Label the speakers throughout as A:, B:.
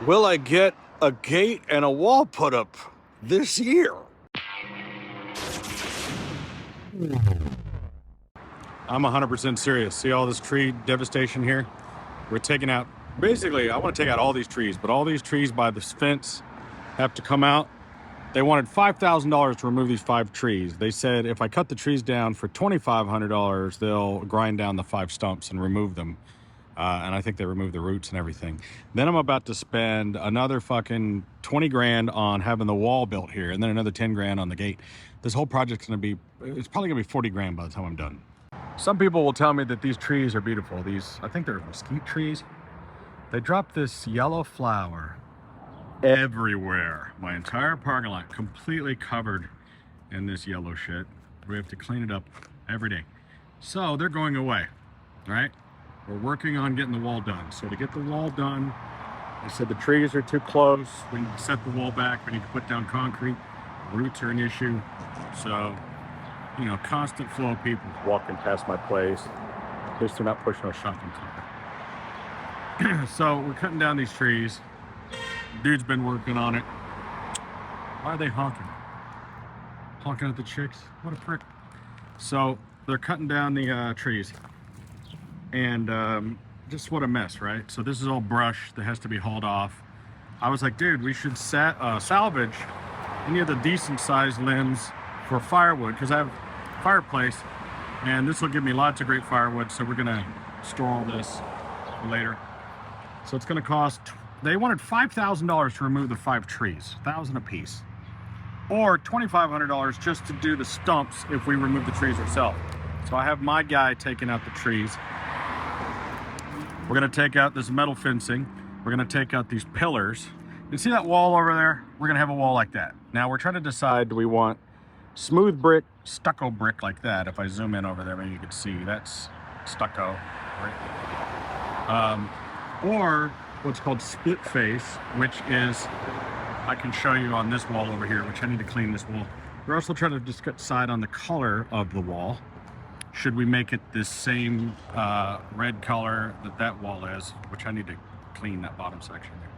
A: Will I get a gate and a wall put up this year? I'm 100% serious. See all this tree devastation here? We're taking out, basically, I want to take out all these trees, but all these trees by this fence have to come out. They wanted $5,000 to remove these 5 trees. They said if I cut the trees down for $2,500, they'll grind down the 5 stumps and remove them. And I think they removed the roots and everything. Then I'm about to spend another fucking 20 grand on having the wall built here, and then another 10 grand on the gate. This whole project's gonna be, it's probably gonna be 40 grand by the time I'm done. Some people will tell me that these trees are beautiful. These, I think they're mesquite trees. They drop this yellow flower everywhere. My entire parking lot completely covered in this yellow shit. We have to clean it up every day. So they're going away, right? We're working on getting the wall done. So to get the wall done, they said the trees are too close. We need to set the wall back. We need to put down concrete. Roots are an issue. So, you know, constant flow of people walking past my place. At least they're not pushing a shopping cart. So we're cutting down these trees. Dude's been working on it. Why are they honking? Honking at the chicks? What a prick. So they're cutting down the trees. And just what a mess, right? So this is all brush that has to be hauled off. I was like, dude, we should salvage any of the decent sized limbs for firewood, because I have a fireplace and this will give me lots of great firewood. So we're gonna store all this for later. So it's gonna cost, they wanted $5,000 to remove the 5 trees, $1,000 a piece, or $2,500 just to do the stumps if we remove the trees ourselves. So I have my guy taking out the trees. We're gonna take out this metal fencing. We're gonna take out these pillars. You see that wall over there? We're gonna have a wall like that. Now we're trying to decide, do we want smooth brick, stucco brick like that? If I zoom in over there, maybe you can see that's stucco, right? Or what's called split face, which is, I can show you on this wall over here, which I need to clean this wall. We're also trying to just decide on the color of the wall. Should we make it this same red color that that wall is, which I need to clean that bottom section there.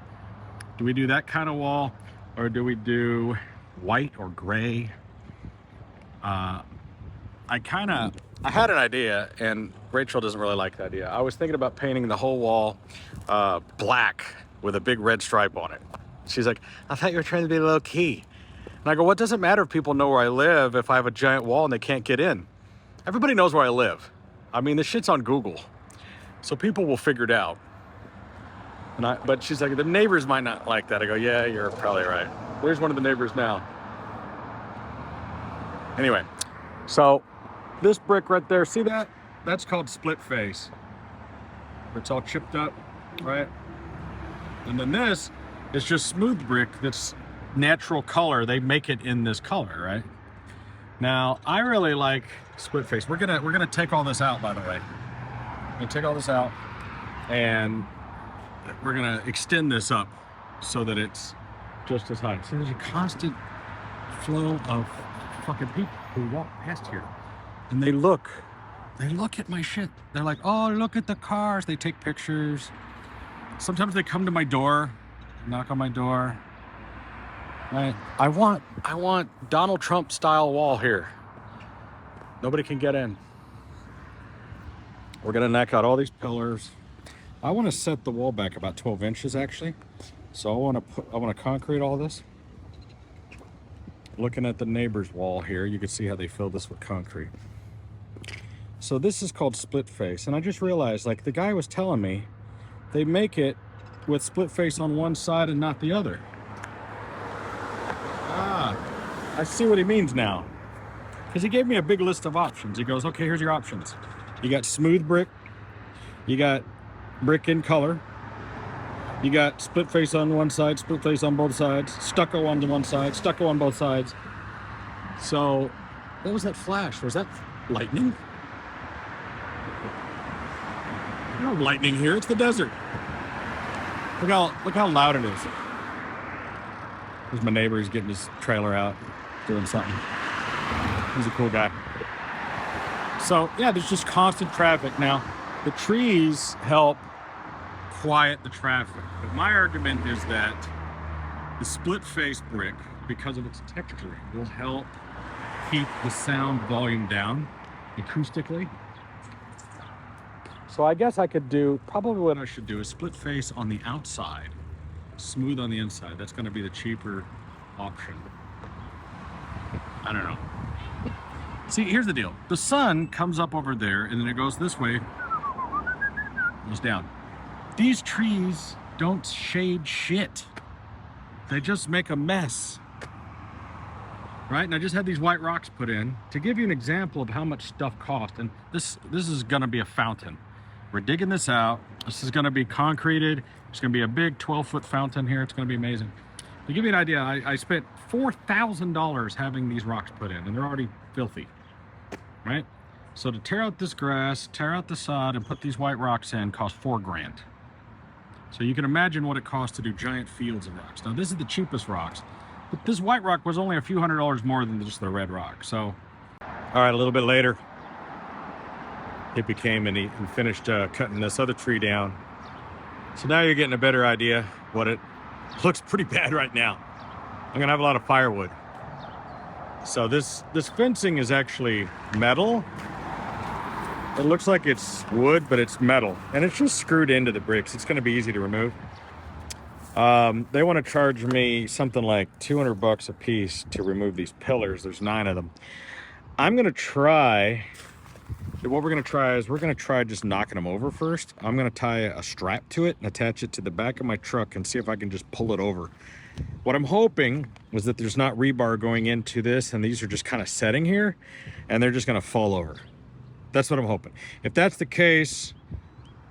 A: Do we do that kind of wall, or do we do white or gray? I had an idea, and Rachel doesn't really like the idea. I was thinking about painting the whole wall black with a big red stripe on it. She's like, I thought you were trying to be low key. And I go, what does it matter if people know where I live if I have a giant wall and they can't get in? Everybody knows where I live. I mean, this shit's on Google, so people will figure it out. But she's like, the neighbors might not like that. I go, yeah, you're probably right. There's one of the neighbors now. Anyway, so this brick right there, see that? That's called split face. It's all chipped up, right? And then this is just smooth brick that's natural color. They make it in this color, right? Now, I really like split face. We're gonna take all this out, by the way. We're gonna take all this out, and we're gonna extend this up so that it's just as high. So there's a constant flow of fucking people who walk past here, and they look at my shit. They're like, oh, look at the cars. They take pictures. Sometimes they come to my door, knock on my door. Right. I want Donald Trump style wall here. Nobody can get in. We're gonna knock out all these pillars. I want to set the wall back about 12 inches actually. So I want to concrete all this. Looking at the neighbor's wall here, you can see how they filled this with concrete. So this is called split face, and I just realized, like the guy was telling me, they make it with split face on one side and not the other. I see what he means now, because he gave me a big list of options. He goes, okay, here's your options. You got smooth brick, you got brick in color, you got split face on one side, split face on both sides, stucco on the one side, stucco on both sides. So what was that flash? Was that lightning? No lightning here, it's the desert. Look how loud it is. There's my neighbor, he's getting his trailer out, doing something. He's a cool guy. So yeah, there's just constant traffic. Now, the trees help quiet the traffic. But my argument is that the split face brick, because of its texture, will help keep the sound volume down acoustically. So I guess I could do, probably what I should do is split face on the outside, smooth on the inside. That's going to be the cheaper option. I don't know. See, here's the deal. The sun comes up over there and then it goes this way, goes down. These trees don't shade shit. They just make a mess. Right? And I just had these white rocks put in to give you an example of how much stuff costs. And this is going to be a fountain. We're digging this out. This is going to be concreted. It's going to be a big 12-foot fountain here. It's going to be amazing. To give you an idea, I spent $4,000 having these rocks put in, and they're already filthy, right? So to tear out this grass, tear out the sod, and put these white rocks in cost $4 grand. So you can imagine what it costs to do giant fields of rocks. Now this is the cheapest rocks, but this white rock was only a few $100s more than just the red rock. So, all right, a little bit later, Hippie came and he finished cutting this other tree down. So now you're getting a better idea what it looks pretty bad right now. I'm gonna have a lot of firewood. So this fencing is actually metal. It looks like it's wood, but it's metal, and it's just screwed into the bricks. It's gonna be easy to remove. They want to charge me something like 200 bucks a piece to remove these pillars. There's 9 of them. I'm gonna try. What we're gonna try is just knocking them over first. I'm gonna tie a strap to it and attach it to the back of my truck and see if I can just pull it over. What I'm hoping is that there's not rebar going into this and these are just kind of setting here and they're just gonna fall over. That's what I'm hoping. If that's the case,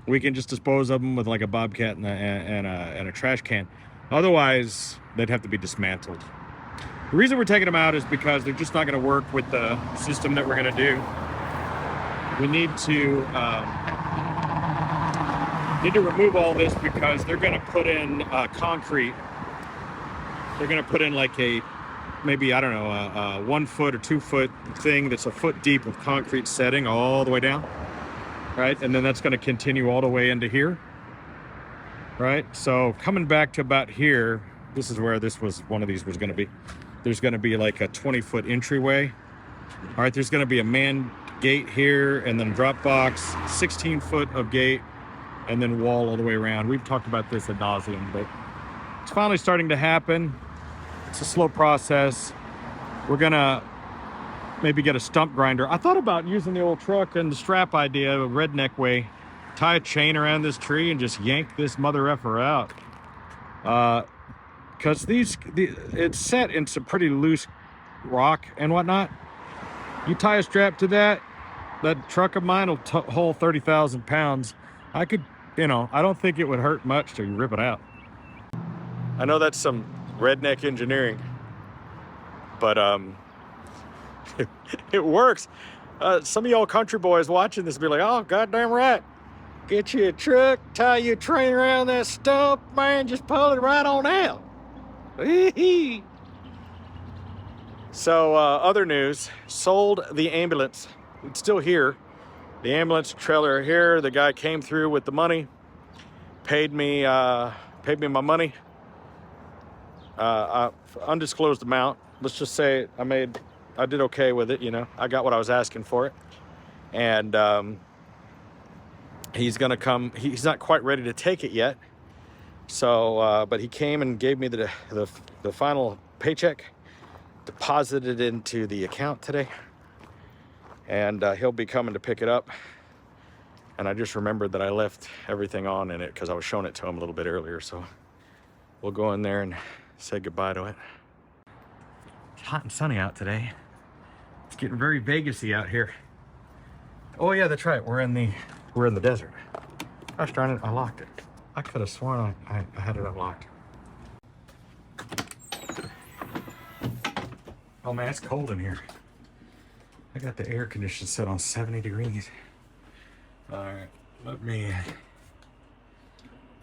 A: we can just dispose of them with like a bobcat and a trash can. Otherwise, they'd have to be dismantled. The reason we're taking them out is because they're just not gonna work with the system that we're gonna do. We need to remove all this because they're going to put in concrete. They're going to put in like a, maybe, I don't know, a 1 foot or 2 foot thing that's a foot deep of concrete setting all the way down, right? And then that's going to continue all the way into here, right? So coming back to about here, this is where one of these was going to be. There's going to be like a 20-foot entryway. All right, there's going to be a man gate here and then drop box, 16 foot of gate, and then wall all the way around. We've talked about this ad nauseum, but it's finally starting to happen. It's a slow process. We're gonna maybe get a stump grinder. I thought about using the old truck and the strap idea, a redneck way, tie a chain around this tree and just yank this mother effer out. Because it's set in some pretty loose rock and whatnot. You tie a strap to that truck of mine will hold 30,000 pounds. I could, I don't think it would hurt much to rip it out. I know that's some redneck engineering, but it works. Some of y'all country boys watching this be like, oh, goddamn right. Get you a truck, tie your train around that stump, man, just pull it right on out. So, other news, sold the ambulance. It's still here. The ambulance trailer here. The guy came through with the money, paid me my money, undisclosed amount. Let's just say I did okay with it. I got what I was asking for it, and he's gonna come. He's not quite ready to take it yet. So, but he came and gave me the final paycheck, deposited it into the account today. And he'll be coming to pick it up. And I just remembered that I left everything on in it because I was showing it to him a little bit earlier. So we'll go in there and say goodbye to it. It's hot and sunny out today. It's getting very Vegas-y out here. Oh yeah, that's right. We're in the desert. Gosh darn it, I locked it. I could have sworn I had it unlocked. Oh man, it's cold in here. I got the air conditioner set on 70 degrees. All right, let me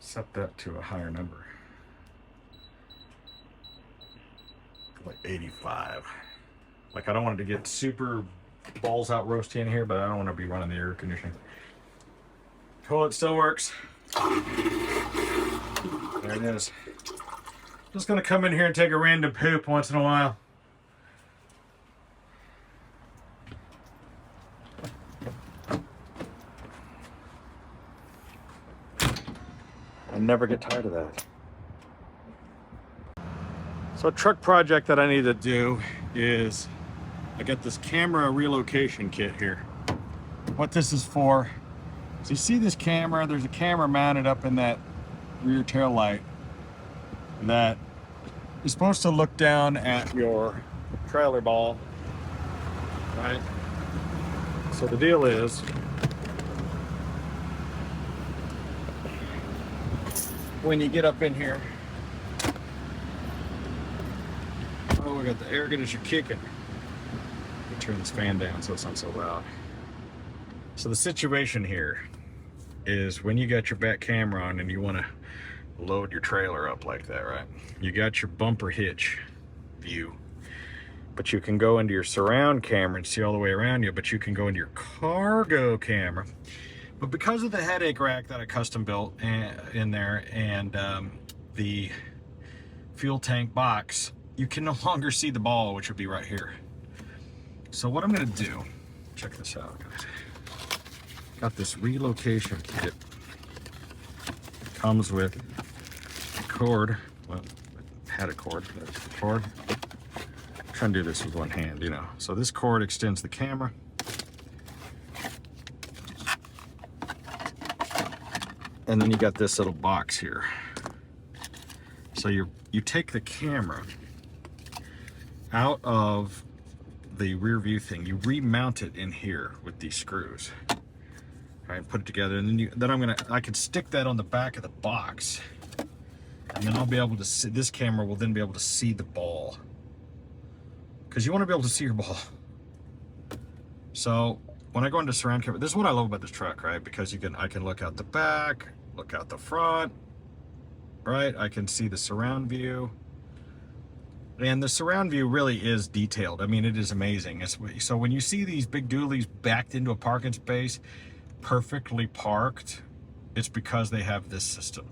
A: set that to a higher number. Like 85. Like I don't want it to get super balls out roasty in here, but I don't want to be running the air conditioning. Cool, it still works. There it is. Just gonna come in here and take a random poop once in a while. I never get tired of that. So a truck project that I need to do is I got this camera relocation kit here. What this is for, so you see this camera, there's a camera mounted up in that rear tail light that is supposed to look down at your trailer ball, right? So the deal is, when you get up in here, oh, we got the air conditioner kicking. Let me turn this fan down so it's not so loud. So the situation here is when you got your back camera on and you want to load your trailer up like that, right? You got your bumper hitch view, but you can go into your surround camera and see all the way around you, but you can go into your cargo camera. But because of the headache rack that I custom built in there and the fuel tank box, you can no longer see the ball, which would be right here. So what I'm gonna do, check this out, guys. Got this relocation kit. It comes with a cord. Well, it had a cord. There's the cord. I'm trying to do this with one hand, you know. So this cord extends the camera. And then you got this little box here. So you take the camera out of the rear view thing, you remount it in here with these screws. All right, put it together, and then I can stick that on the back of the box, and then I'll be able to see, this camera will then be able to see the ball. Because you want to be able to see your ball. So when I go into surround camera, this is what I love about this truck, right? Because I can look out the back, look out the front, right? I can see the surround view. And the surround view really is detailed. I mean, it is amazing. So when you see these big dualies backed into a parking space, perfectly parked, it's because they have this system.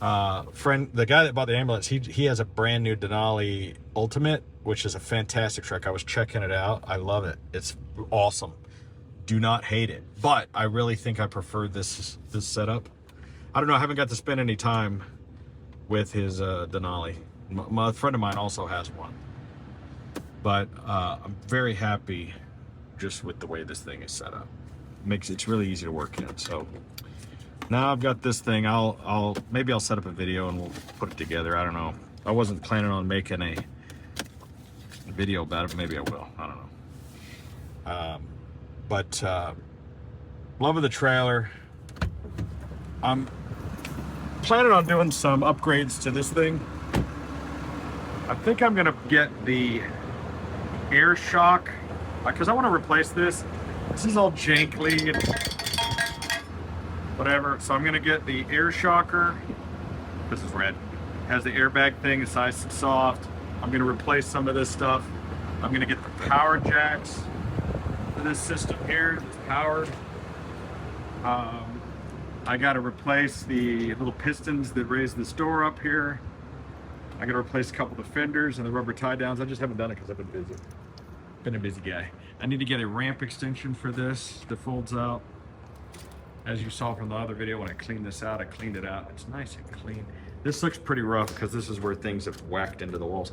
A: The guy that bought the ambulance, he has a brand new Denali Ultimate, which is a fantastic truck. I was checking it out. I love it. It's awesome. Do not hate it. But I really think I prefer this setup. I don't know. I haven't got to spend any time with his Denali. My friend of mine also has one. But I'm very happy just with the way this thing is set up. It's really easy to work in. So now I've got this thing. Maybe I'll set up a video and we'll put it together. I don't know. I wasn't planning on making a video about it, but maybe I will. I don't know. Love of the trailer. I'm planning on doing some upgrades to this thing. I think I'm gonna get the air shock because I want to replace this. This is all jankly and whatever. So I'm gonna get the air shocker. This is red. It has the airbag thing. It's nice and soft. I'm gonna replace some of this stuff. I'm gonna get the power jacks for this system here. It's powered. I gotta replace the little pistons that raise this door up here. I gotta replace a couple of the fenders and the rubber tie downs. I just haven't done it because I've been busy. Been a busy guy. I need to get a ramp extension for this that folds out. As you saw from the other video, when I cleaned this out, I cleaned it out. It's nice and clean. This looks pretty rough because this is where things have whacked into the walls.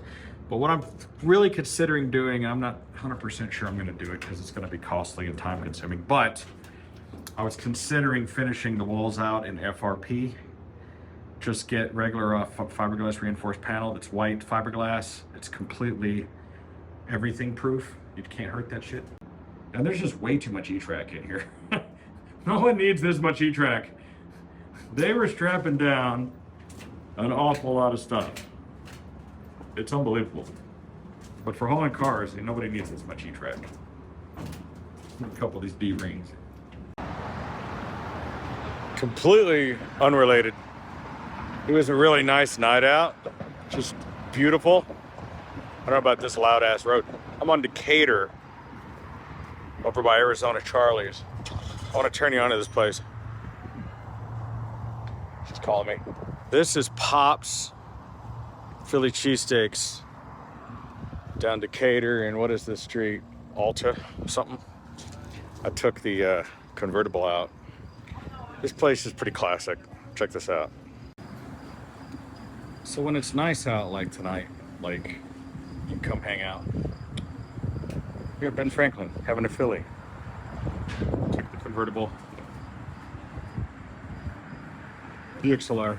A: But what I'm really considering doing, and I'm not 100% sure I'm gonna do it because it's gonna be costly and time consuming, but I was considering finishing the walls out in FRP. Just get regular fiberglass reinforced panel that's white fiberglass. It's completely everything proof. You can't hurt that shit. And there's just way too much E-track in here. No one needs this much E-track. They were strapping down an awful lot of stuff. It's unbelievable. But for hauling cars, nobody needs this much E-track. A couple of these D-rings. Completely unrelated. It was a really nice night out. Just beautiful. I don't know about this loud ass road. I'm on Decatur over by Arizona Charlie's. I want to turn you on to this place. It's calling me. This is Pop's Philly cheesesteaks down Decatur, and what is this street? Alta, something. I took the convertible out. This place is pretty classic. Check this out. So when it's nice out like tonight, like, you can come hang out. Here, Ben Franklin, having a Philly. Took the convertible. DXLR.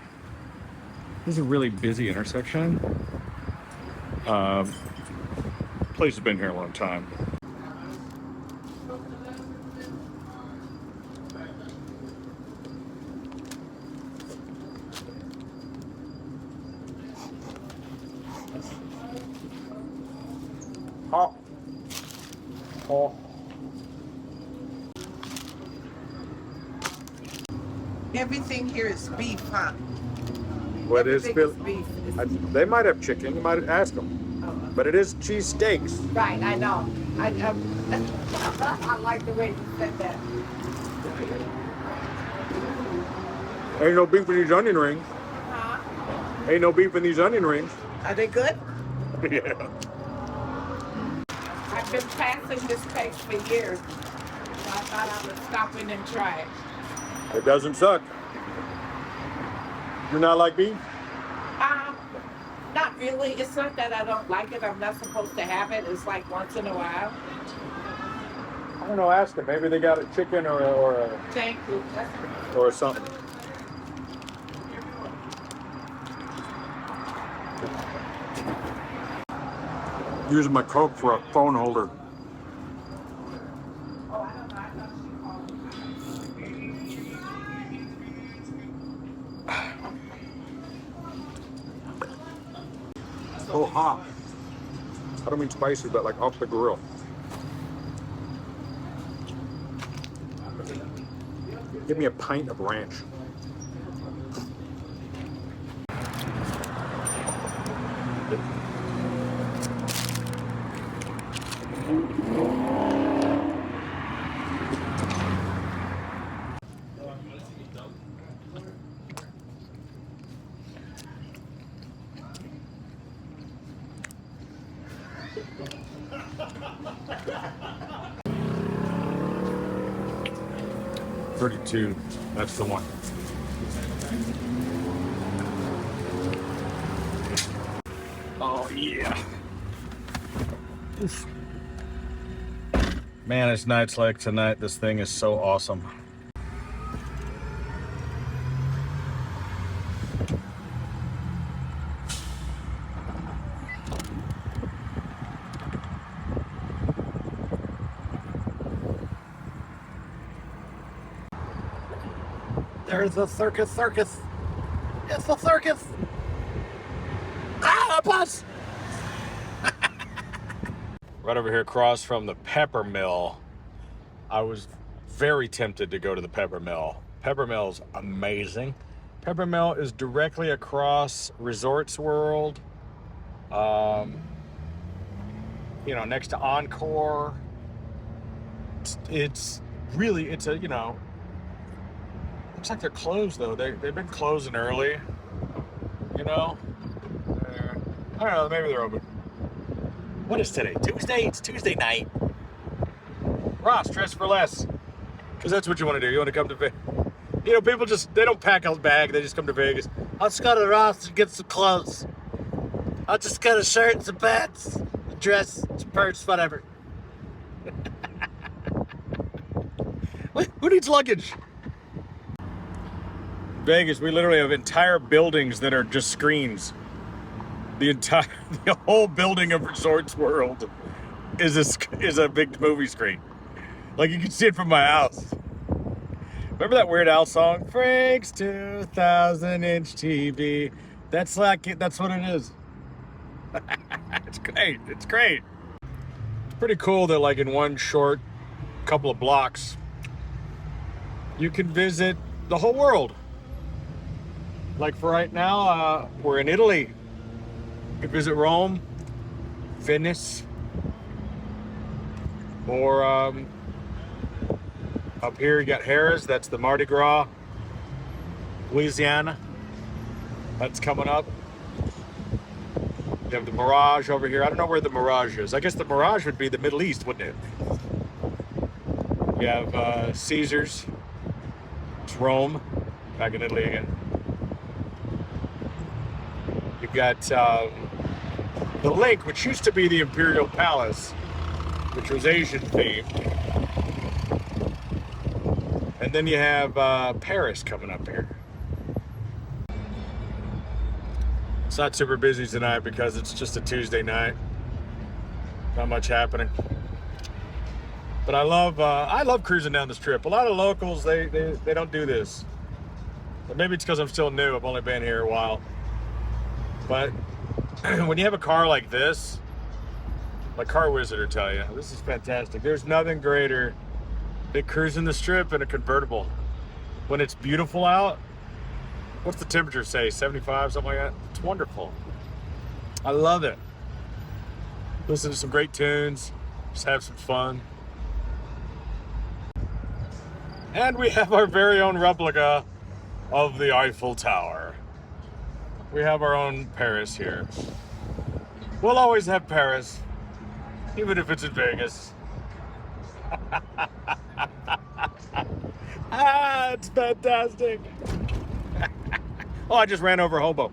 A: This is a really busy intersection. Place has been here a long time. Oh. Oh.
B: Everything here is beef, huh?
A: What is
B: Everything
A: Philly?
B: is beef.
A: They might have chicken. You might ask them.
B: Oh.
A: But it is cheese steaks.
B: Right, I know. I like the way you said that.
A: Ain't no beef in these onion rings.
B: Huh?
A: Ain't no beef in these onion rings.
B: Are they good?
A: Yeah.
B: I've been passing this place for years. So I thought I would stop in and try it.
A: It doesn't suck. You're not like beef?
B: Not really. It's not that I don't like it. I'm not supposed to have it. It's like once in a while.
A: I don't know. Ask them. Maybe they got a chicken or
B: Thank you.
A: or something. Using my Coke for a phone holder.
B: Oh, I don't know. I thought she called.
A: Oh, hot. I don't mean spicy, but like off the grill. Give me a pint of ranch. $32. That's the one. Oh yeah. Oof. Man, it's nights like tonight. This thing is so awesome. There's a circus. It's a circus. Ah, a bus. Right over here across from the pepper mill. I was very tempted to go to the pepper mill. Pepper mill's amazing. Pepper mill is directly across Resorts World. You know, next to Encore. It's really, it's a, you know, looks like they're closed though. They've been closing early, you know. I don't know, maybe they're open. What is today? Tuesday? It's Tuesday night. Ross, dress for less. Because that's what you want to do. You want to come to Vegas. You know, people just, they don't pack a bag. They just come to Vegas. I'll just go to Ross and get some clothes. I'll just get a shirt and some pants, a dress, some purse, whatever. Who needs luggage? Vegas, we literally have entire buildings that are just screens. The whole building of Resorts World is a big movie screen. Like, you can see it from my house. Remember that Weird Al song? Frank's 2,000-inch TV. That's what it is. It's great. It's great. It's pretty cool that, like, in one short couple of blocks, you can visit the whole world. Like, for right now, we're in Italy. You can visit Rome, Venice, or up here you got Harrah's, that's the Mardi Gras, Louisiana. That's coming up. You have the Mirage over here. I don't know where the Mirage is. I guess the Mirage would be the Middle East, wouldn't it? You have Caesars. It's Rome. Back in Italy again. You've got the lake, which used to be the Imperial Palace, which was Asian themed. And then you have Paris coming up here. It's not super busy tonight because it's just a Tuesday night. Not much happening. But I love cruising down this trip. A lot of locals, they don't do this. But maybe it's because I'm still new. I've only been here a while. But when you have a car like this, my car wizard will tell you, this is fantastic. There's nothing greater than cruising the strip in a convertible. When it's beautiful out, what's the temperature say, 75, something like that? It's wonderful. I love it. Listen to some great tunes, just have some fun. And we have our very own replica of the Eiffel Tower. We have our own Paris here. We'll always have Paris, even if it's in Vegas. It's fantastic. Oh, I just ran over a hobo.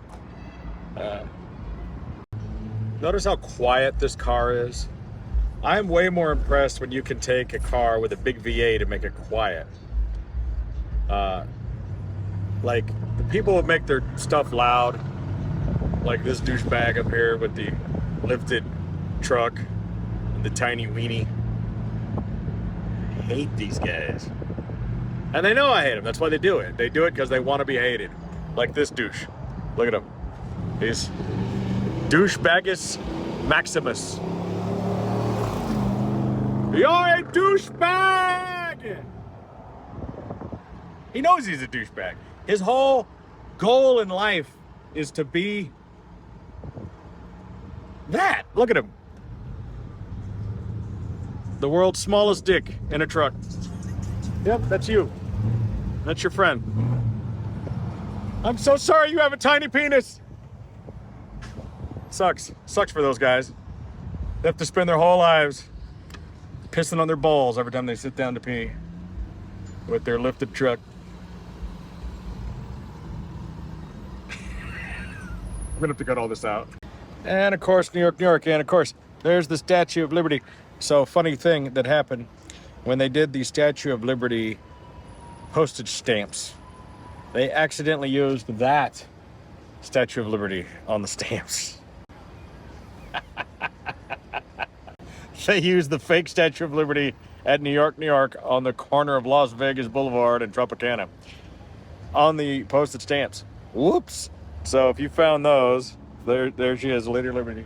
A: Notice how quiet this car is. I'm way more impressed when you can take a car with a big V8 and make it quiet. Like, the people who make their stuff loud, like this douchebag up here with the lifted truck and the tiny weenie. I hate these guys. And they know I hate them. That's why they do it. They do it because they want to be hated. Like this douche. Look at him. He's douchebagus Maximus. You're a douchebag! He knows he's a douchebag. His whole goal in life is to be that. Look at him. The world's smallest dick in a truck. Yep, that's you. That's your friend. I'm so sorry you have a tiny penis. Sucks. Sucks for those guys. They have to spend their whole lives pissing on their balls every time they sit down to pee with their lifted truck. I'm gonna have to cut all this out. And of course, New York, New York. And of course, there's the Statue of Liberty. So, funny thing that happened when they did the Statue of Liberty postage stamps, they accidentally used that Statue of Liberty on the stamps. They used the fake Statue of Liberty at New York, New York on the corner of Las Vegas Boulevard and Tropicana on the postage stamps. Whoops. So if you found those, there she is, Lady Liberty.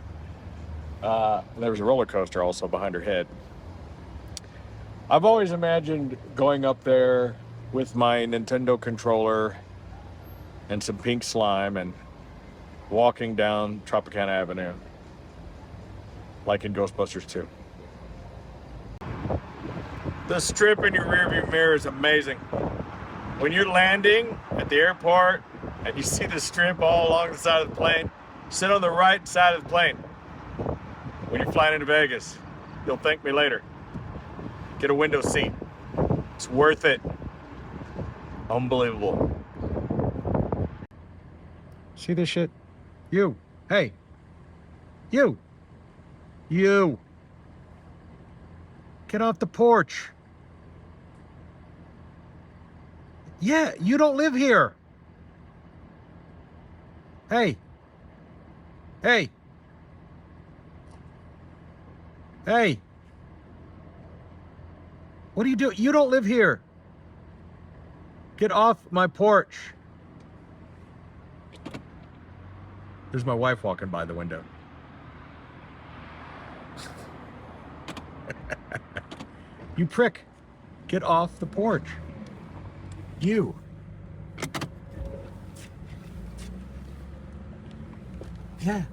A: There was a roller coaster also behind her head. I've always imagined going up there with my Nintendo controller and some pink slime and walking down Tropicana Avenue like in Ghostbusters 2. The strip in your rearview mirror is amazing. When you're landing at the airport and you see the strip all along the side of the plane, sit on the right side of the plane. When you're flying into Vegas, you'll thank me later. Get a window seat. It's worth it. Unbelievable. See this shit? You. Hey. You. You. Get off the porch. Yeah, you don't live here. Hey. Hey. Hey. What are you doing? You don't live here. Get off my porch. There's my wife walking by the window. You prick. Get off the porch. You. Yeah.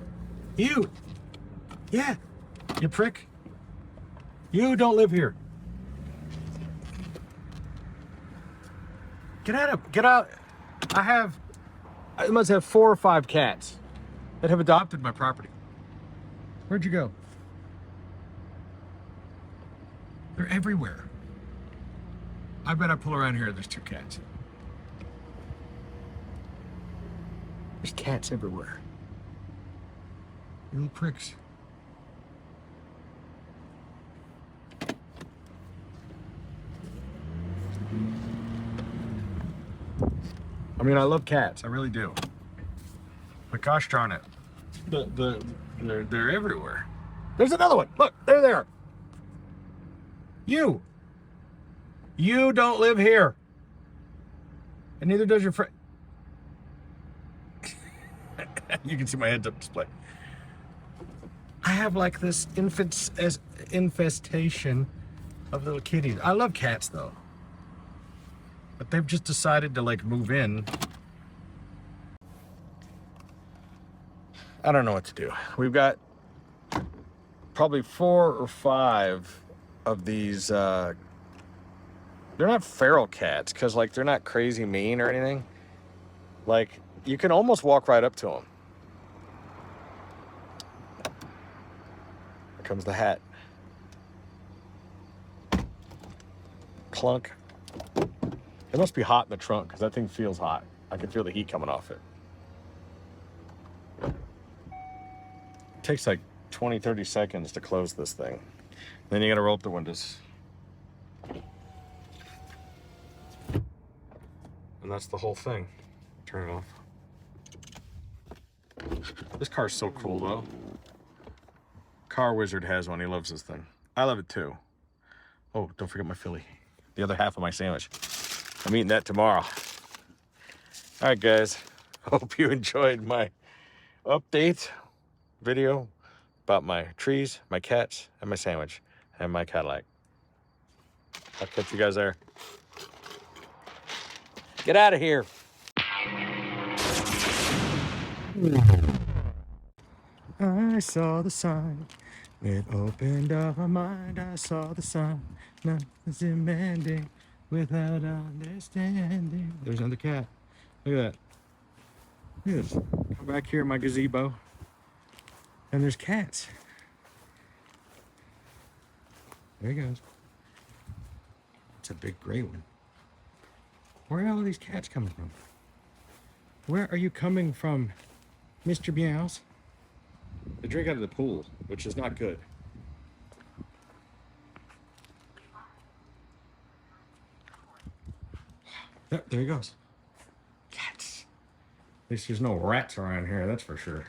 A: You. Yeah. You prick. You don't live here. Get out of, get out. I I must have 4 or 5 cats that have adopted my property. Where'd you go? They're everywhere. I bet I pull around here, there's 2 cats. There's cats everywhere. You little pricks. I mean, I love cats. I really do. But gosh darn it, they're everywhere. There's another one. Look, they're there. You don't live here, and neither does your friend. You can see my heads-up display. I have like this infestation of little kitties. I love cats though. But they've just decided to like move in. I don't know what to do. We've got probably 4 or 5 of these, they're not feral cats because like they're not crazy mean or anything. Like you can almost walk right up to them. Here comes the hat. Clunk. It must be hot in the trunk because that thing feels hot. I can feel the heat coming off it. It takes like 20, 30 seconds to close this thing. Then you gotta roll up the windows. And that's the whole thing. Turn it off. This car's so cool though. Car Wizard has one, he loves this thing. I love it too. Oh, don't forget my Philly. The other half of my sandwich. I'm eating that tomorrow. All right, guys. Hope you enjoyed my update video about my trees, my cats, and my sandwich, and my Cadillac. I'll catch you guys there. Get out of here. I saw the sign. It opened up my mind. I saw the sign. Nothing's demanding without understanding. There's another cat. Look at that. Look at this. Come back here in my gazebo. And there's cats. There he goes. It's a big gray one. Where are all these cats coming from? Where are you coming from, Mr. Meows? They drink out of the pool, which is not good. There he goes. Cats. At least there's no rats around here, that's for sure.